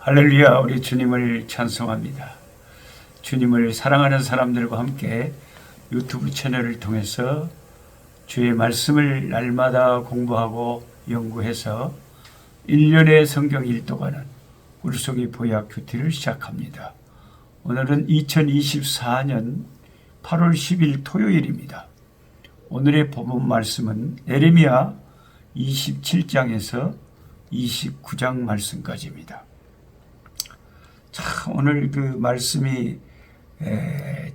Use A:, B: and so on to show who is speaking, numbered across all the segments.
A: 할렐루야, 우리 주님을 찬송합니다. 주님을 사랑하는 사람들과 함께 유튜브 채널을 통해서 주의 말씀을 날마다 공부하고 연구해서 1년의 성경 일독하는 울송이 보약 큐티를 시작합니다. 오늘은 2024년 8월 10일 토요일입니다. 오늘의 본문 말씀은 예레미야 27장에서 29장 말씀까지입니다. 참 오늘 그 말씀이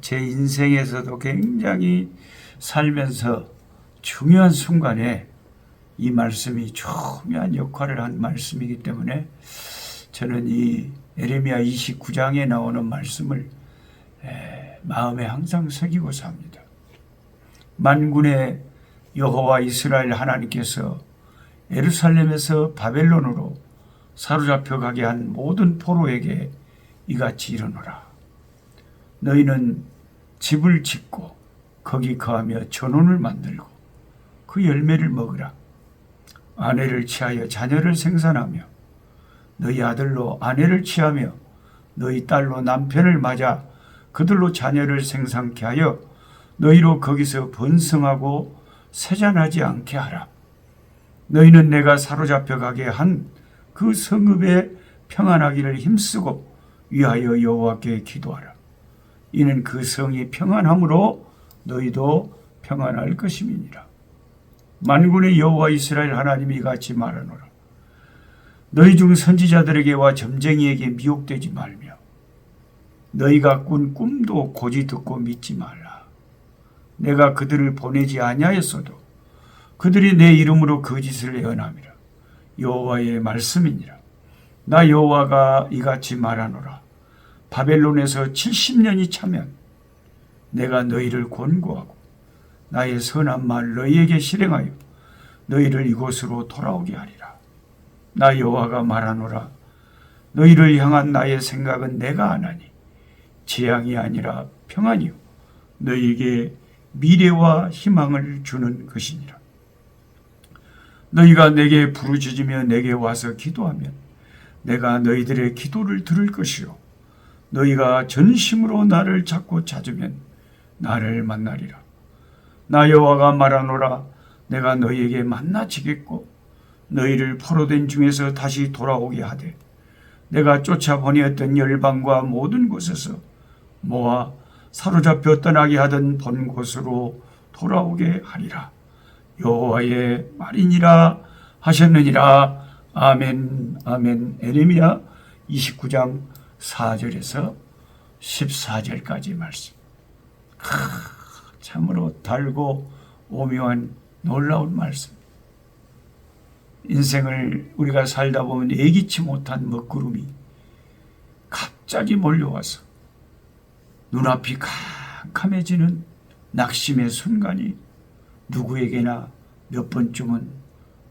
A: 제 인생에서도 굉장히 살면서 중요한 순간에 이 말씀이 중요한 역할을 한 말씀이기 때문에 저는 이 예레미야 29장에 나오는 말씀을 마음에 항상 새기고 삽니다. 만군의 여호와 이스라엘 하나님께서 예루살렘에서 바벨론으로 사로잡혀 가게 한 모든 포로에게 이같이 이르노라. 너희는 집을 짓고 거기 거하며 전원을 만들고 그 열매를 먹으라. 아내를 취하여 자녀를 생산하며 너희 아들로 아내를 취하며 너희 딸로 남편을 맞아 그들로 자녀를 생산케 하여 너희로 거기서 번성하고 세잔하지 않게 하라. 너희는 내가 사로잡혀 가게 한 그 성읍에 평안하기를 힘쓰고 위하여 여호와께 기도하라. 이는 그 성이 평안함으로 너희도 평안할 것임이니라. 만군의 여호와 이스라엘 하나님이 이같이 말하노라. 너희 중 선지자들에게와 점쟁이에게 미혹되지 말며 너희가 꾼 꿈도 고지 듣고 믿지 말라. 내가 그들을 보내지 아니하였어도 그들이 내 이름으로 거짓을 예언함이라. 여호와의 말씀이니라. 나 여호와가 이같이 말하노라. 바벨론에서 70년이 차면 내가 너희를 권고하고 나의 선한 말 너희에게 실행하여 너희를 이곳으로 돌아오게 하리라. 나 여호와가 말하노라. 너희를 향한 나의 생각은 내가 아나니 재앙이 아니라 평안이요 너희에게 미래와 희망을 주는 것이니라. 너희가 내게 부르짖으며 내게 와서 기도하면 내가 너희들의 기도를 들을 것이요 너희가 전심으로 나를 찾고 찾으면 나를 만나리라. 나 여호와가 말하노라. 내가 너희에게 만나지겠고 너희를 포로된 중에서 다시 돌아오게 하되 내가 쫓아보내었던 열방과 모든 곳에서 모아 사로잡혀 떠나게 하던 본 곳으로 돌아오게 하리라. 여호와의 말이니라 하셨느니라. 아멘 아멘. 예레미야 29장 4절에서 14절까지 말씀. 참으로 달고 오묘한 놀라운 말씀. 인생을 우리가 살다 보면 예기치 못한 먹구름이 갑자기 몰려와서 눈앞이 캄캄해지는 낙심의 순간이 누구에게나 몇 번쯤은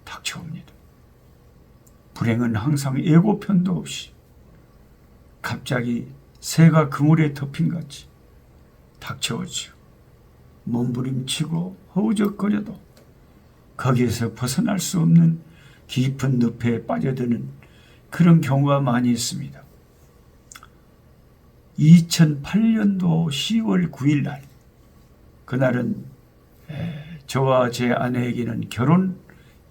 A: 닥쳐옵니다. 불행은 항상 예고편도 없이 갑자기 새가 그물에 덮인 같이 닥쳐오지요. 몸부림치고 허우적거려도 거기에서 벗어날 수 없는 깊은 늪에 빠져드는 그런 경우가 많이 있습니다. 2008년도 10월 9일 날, 그날은 저와 제 아내에게는 결혼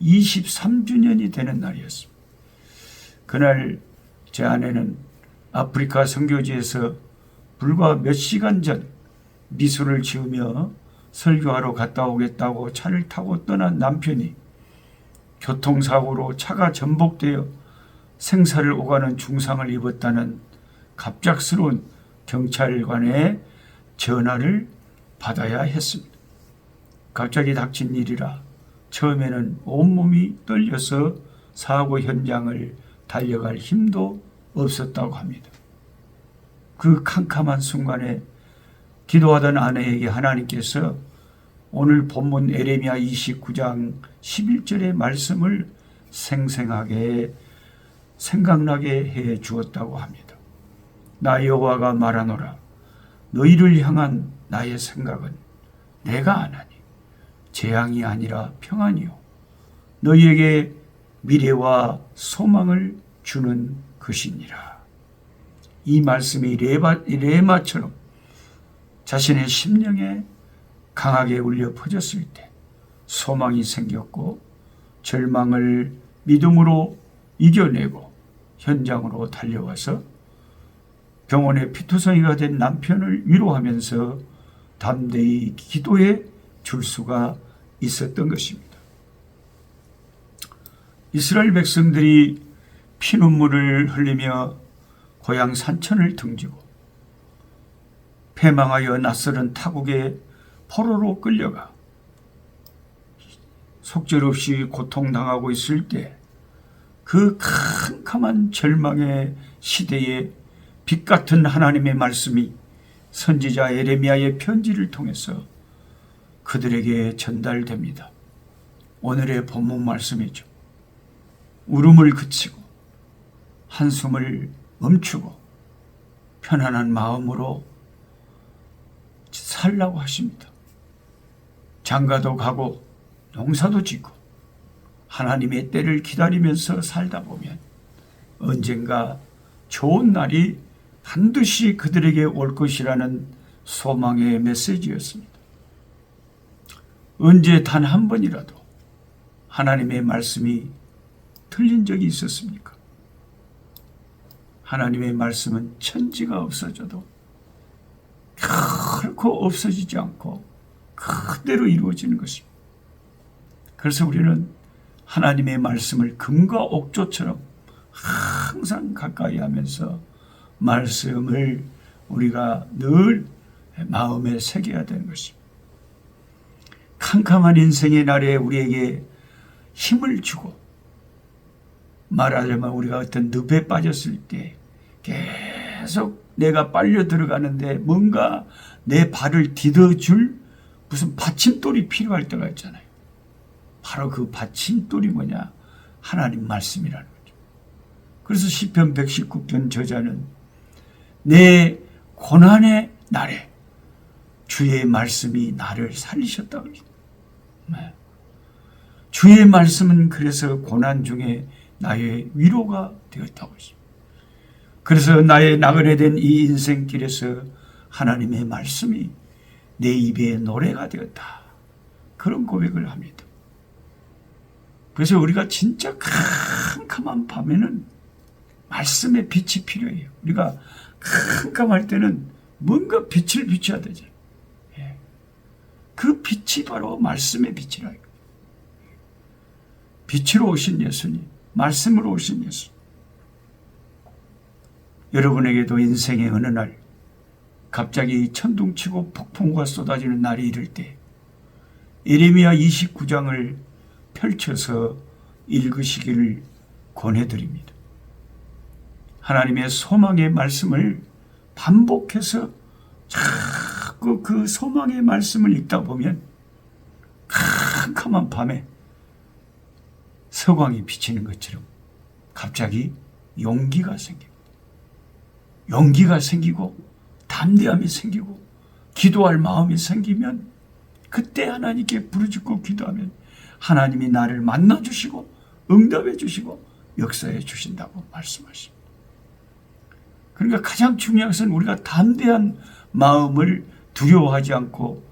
A: 23주년이 되는 날이었습니다. 그날 제 아내는 아프리카 선교지에서 불과 몇 시간 전 미술을 지으며 설교하러 갔다 오겠다고 차를 타고 떠난 남편이 교통사고로 차가 전복되어 생사를 오가는 중상을 입었다는 갑작스러운 경찰관의 전화를 받아야 했습니다. 갑자기 닥친 일이라 처음에는 온몸이 떨려서 사고 현장을 달려갈 힘도 없었다고 합니다. 그 캄캄한 순간에 기도하던 아내에게 하나님께서 오늘 본문 예레미야 29장 11절의 말씀을 생생하게 생각나게 해 주었다고 합니다. 나 여호와가 말하노라. 너희를 향한 나의 생각은 내가 아나니 재앙이 아니라 평안이요 너희에게 미래와 소망을 주는 것이니라. 이 말씀이 레마처럼 자신의 심령에 강하게 울려 퍼졌을 때 소망이 생겼고 절망을 믿음으로 이겨내고 현장으로 달려와서 병원의 피투성이가 된 남편을 위로하면서 담대히 기도해 줄 수가 있었던 것입니다. 이스라엘 백성들이 피눈물을 흘리며 고향 산천을 등지고 패망하여 낯설은 타국에 포로로 끌려가 속절없이 고통당하고 있을 때 그 캄캄한 절망의 시대에 빛 같은 하나님의 말씀이 선지자 예레미야의 편지를 통해서 그들에게 전달됩니다. 오늘의 본문 말씀이죠. 울음을 그치고 한숨을 멈추고 편안한 마음으로 살라고 하십니다. 장가도 가고 농사도 짓고 하나님의 때를 기다리면서 살다 보면 언젠가 좋은 날이 반드시 그들에게 올 것이라는 소망의 메시지였습니다. 언제 단 한 번이라도 하나님의 말씀이 틀린 적이 있었습니까? 하나님의 말씀은 천지가 없어져도 결코 없어지지 않고 그대로 이루어지는 것입니다. 그래서 우리는 하나님의 말씀을 금과 옥조처럼 항상 가까이 하면서 말씀을 우리가 늘 마음에 새겨야 되는 것입니다. 캄캄한 인생의 날에 우리에게 힘을 주고 말하자면 우리가 어떤 늪에 빠졌을 때 계속 내가 빨려 들어가는데 뭔가 내 발을 디뎌줄 무슨 받침돌이 필요할 때가 있잖아요. 바로 그 받침돌이 뭐냐? 하나님 말씀이라는 거죠. 그래서 시편 119편 저자는 내 고난의 날에 주의 말씀이 나를 살리셨다고 합니다. 주의 말씀은 그래서 고난 중에 나의 위로가 되었다고 했습니다. 그래서 나의 나그네 된 이 인생길에서 하나님의 말씀이 내 입에 노래가 되었다. 그런 고백을 합니다. 그래서 우리가 진짜 캄캄한 밤에는 말씀의 빛이 필요해요. 우리가 캄캄할 때는 뭔가 빛을 비춰야 되죠. 그 빛이 바로 말씀의 빛이라. 빛으로 오신 예수님, 말씀으로 오신 예수. 여러분에게도 인생의 어느 날 갑자기 천둥치고 폭풍우가 쏟아지는 날이 이를 때 예레미야 29장을 펼쳐서 읽으시기를 권해드립니다. 하나님의 소망의 말씀을 반복해서 자꾸 그 소망의 말씀을 읽다 보면 캄캄한 밤에 서광이 비치는 것처럼 갑자기 용기가 생깁니다. 용기가 생기고 담대함이 생기고 기도할 마음이 생기면 그때 하나님께 부르짖고 기도하면 하나님이 나를 만나주시고 응답해 주시고 역사해 주신다고 말씀하십니다. 그러니까 가장 중요한 것은 우리가 담대한 마음을 두려워하지 않고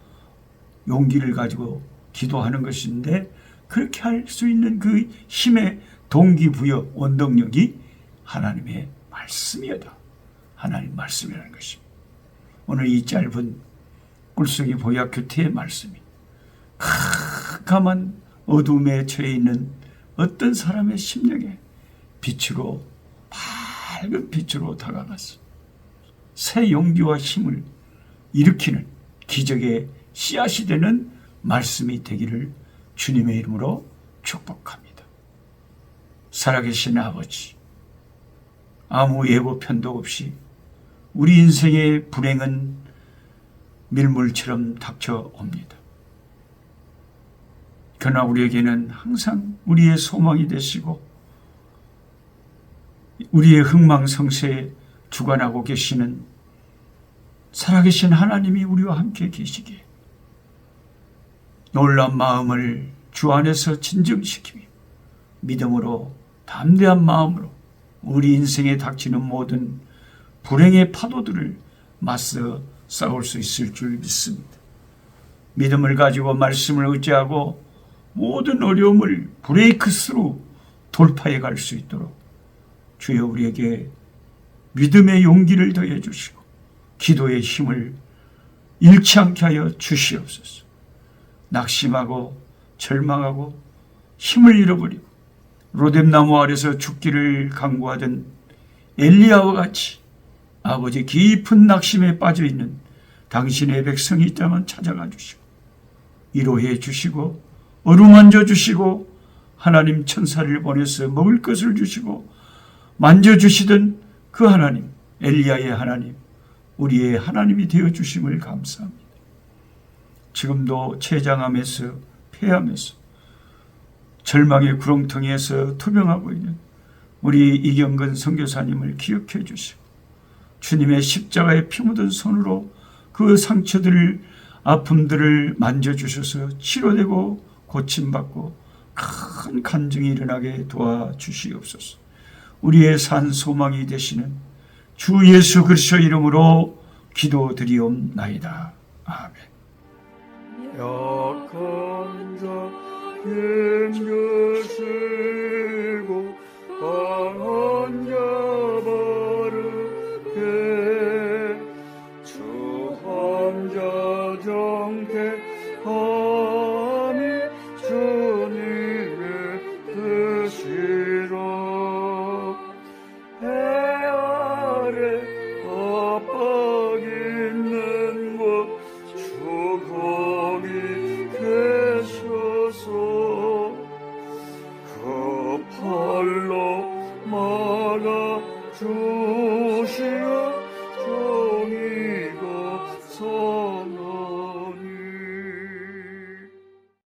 A: 용기를 가지고 기도하는 것인데 그렇게 할 수 있는 그 힘의 동기부여 원동력이 하나님의 말씀이다. 하나님 말씀이라는 것입니다. 오늘 이 짧은 꿀송이 보약 교태의 말씀이 캄캄한 어둠에 처해 있는 어떤 사람의 심령에 빛으로 밝은 빛으로 다가가서 새 용기와 힘을 일으키는 기적의 씨앗이 되는 말씀이 되기를 주님의 이름으로 축복합니다. 살아계신 아버지, 아무 예고편도 없이 우리 인생의 불행은 밀물처럼 닥쳐옵니다. 그러나 우리에게는 항상 우리의 소망이 되시고 우리의 흥망성쇠에 주관하고 계시는 살아계신 하나님이 우리와 함께 계시기에 놀란 마음을 주 안에서 진정시키며 믿음으로 담대한 마음으로 우리 인생에 닥치는 모든 불행의 파도들을 맞서 싸울 수 있을 줄 믿습니다. 믿음을 가지고 말씀을 의지하고 모든 어려움을 브레이크스루 돌파해 갈 수 있도록 주여 우리에게 믿음의 용기를 더해 주시고 기도의 힘을 잃지 않게 하여 주시옵소서. 낙심하고 절망하고 힘을 잃어버리고 로뎀나무 아래서 죽기를 강구하던 엘리야와 같이 아버지 깊은 낙심에 빠져있는 당신의 백성이 있다면 찾아가 주시고 위로해 주시고 어루만져 주시고 하나님 천사를 보내서 먹을 것을 주시고 만져주시던 그 하나님, 엘리야의 하나님, 우리의 하나님이 되어주심을 감사합니다. 지금도 췌장암에서 폐암에서 절망의 구렁텅이에서 투병하고 있는 우리 이경근 선교사님을 기억해 주시고 주님의 십자가에 피 묻은 손으로 그 상처들을 아픔들을 만져주셔서 치료되고 고침받고 큰 간증이 일어나게 도와주시옵소서. 우리의 산 소망이 되시는 주 예수 그리스도 이름으로 기도드리옵나이다. 아멘.
B: 약한 자 힘주시고 강한 자 바르게 주 함자 정택함이 주님의 뜻이라. 해 아래 압박 있는 곳 주 거기 계셔서 그 팔로 막아 주시어 종이가